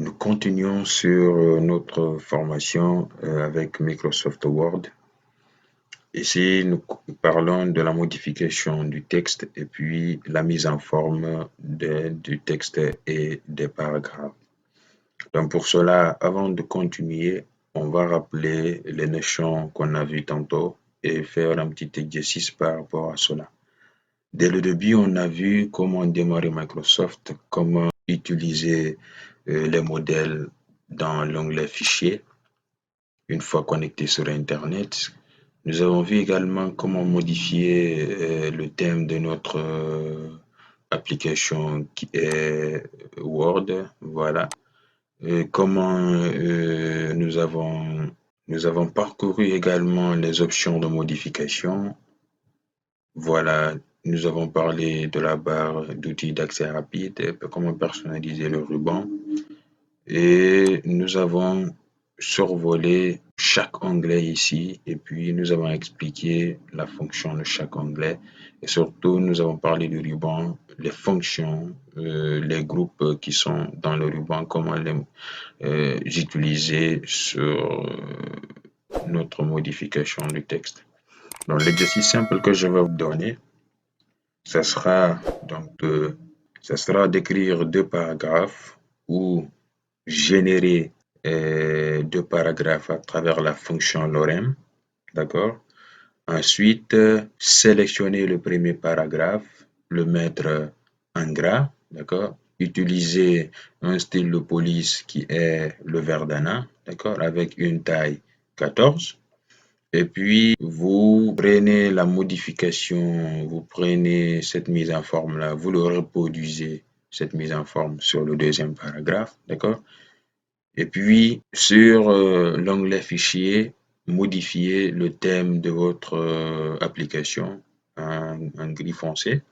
Nous continuons sur notre formation avec Microsoft Word. Ici, nous parlons de la modification du texte et puis la mise en forme du texte et des paragraphes. Donc pour cela, avant de continuer, on va rappeler les notions qu'on a vues tantôt et faire un petit exercice par rapport à cela. Dès le début, on a vu comment démarrer Microsoft, comment utiliser les modèles dans l'onglet Fichier une fois connecté sur Internet. Nous avons vu également comment modifier le thème de notre application qui est Word. Voilà. Comment nous avons parcouru également les options de modification. Voilà, nous avons parlé de la barre d'outils d'accès rapide, comment personnaliser le ruban. Et nous avons survolé chaque onglet ici et puis nous avons expliqué la fonction de chaque onglet et surtout nous avons parlé du ruban, les fonctions, les groupes qui sont dans le ruban, comment les utiliser sur notre modification du texte. Donc l'exercice simple que je vais vous donner, ça sera d'écrire 2 paragraphes ou générer 2 paragraphes à travers la fonction lorem, d'accord? Ensuite, sélectionner le premier paragraphe, le mettre en gras, d'accord? Utiliser un style de police qui est le Verdana, d'accord? Avec une taille 14. Et puis, vous prenez la modification, vous prenez cette mise en forme-là, vous le reproduisez, cette mise en forme sur le deuxième paragraphe, d'accord? Et puis, sur l'onglet Fichier, modifiez le thème de votre application en gris foncé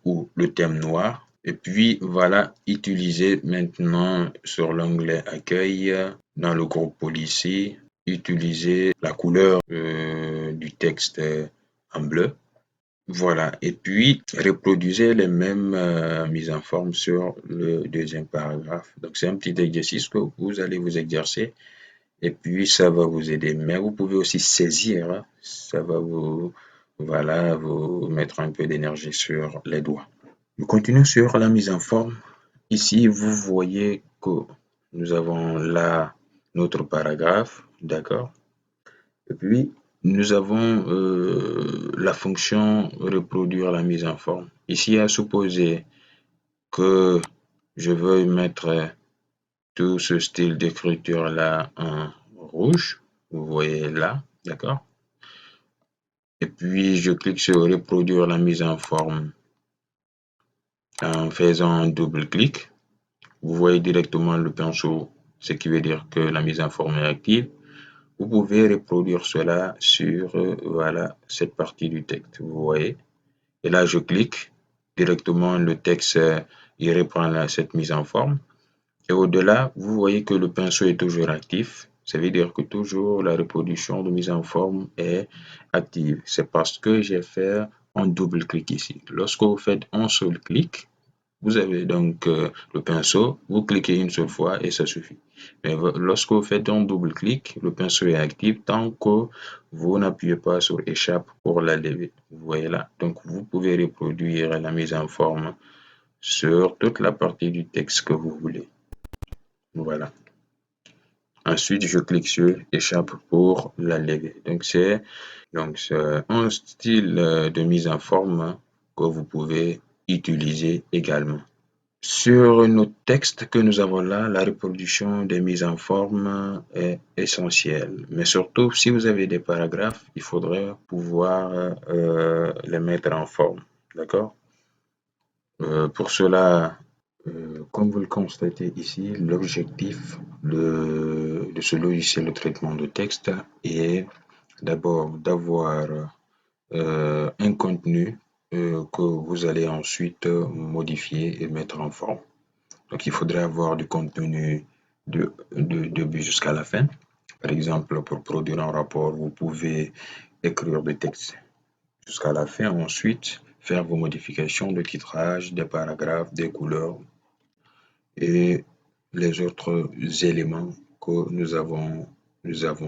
ou le thème noir. Et puis, voilà, utilisez maintenant sur l'onglet Accueil, dans le groupe Policy, utilisez la couleur du texte en bleu. Voilà, et puis reproduisez les mêmes mises en forme sur le deuxième paragraphe. Donc c'est un petit exercice que vous allez vous exercer et puis ça va vous aider. Mais vous pouvez aussi saisir, hein, ça va vous, voilà, vous mettre un peu d'énergie sur les doigts. Nous continuons sur la mise en forme. Ici, vous voyez que nous avons là notre paragraphe, d'accord? Et puis, nous avons la fonction reproduire la mise en forme. Ici, à supposer que je veuille mettre tout ce style d'écriture là en rouge, vous voyez là, d'accord? Et puis, je clique sur reproduire la mise en forme en faisant un double clic. Vous voyez directement le pinceau, ce qui veut dire que la mise en forme est active. Vous pouvez reproduire cela sur voilà, cette partie du texte, vous voyez. Et là, je clique directement, le texte, il reprend cette mise en forme. Et au-delà, vous voyez que le pinceau est toujours actif. Ça veut dire que toujours la reproduction de mise en forme est active. C'est parce que j'ai fait un double clic ici. Lorsque vous faites un seul clic, vous avez donc le pinceau, vous cliquez une seule fois et ça suffit. Mais lorsque vous faites un double clic, le pinceau est actif tant que vous n'appuyez pas sur échappe pour la lever. Vous voyez là. Donc vous pouvez reproduire la mise en forme sur toute la partie du texte que vous voulez. Voilà. Ensuite, je clique sur échappe pour la lever. Donc c'est un style de mise en forme que vous pouvez utiliser également. Sur nos textes que nous avons là, la reproduction des mises en forme est essentielle. Mais surtout, si vous avez des paragraphes, il faudrait pouvoir les mettre en forme. D'accord? Pour cela, comme vous le constatez ici, l'objectif de ce logiciel de traitement de texte est d'abord d'avoir un contenu que vous allez ensuite modifier et mettre en forme. Donc, il faudrait avoir du contenu de début jusqu'à la fin. Par exemple, pour produire un rapport, vous pouvez écrire des textes jusqu'à la fin. Ensuite, faire vos modifications de titrage, des paragraphes, des couleurs. Et les autres éléments que nous avons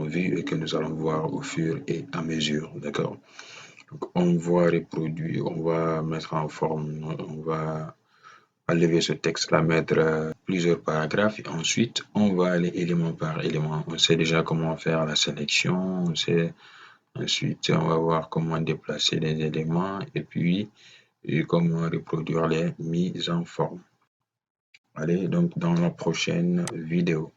vus et que nous allons voir au fur et à mesure, d'accord? Donc, on va reproduire, on va mettre en forme, on va enlever ce texte-là, mettre plusieurs paragraphes et ensuite on va aller élément par élément. On sait déjà comment faire la sélection, on sait ensuite on va voir comment déplacer les éléments et puis comment reproduire les mises en forme. Allez, donc dans la prochaine vidéo.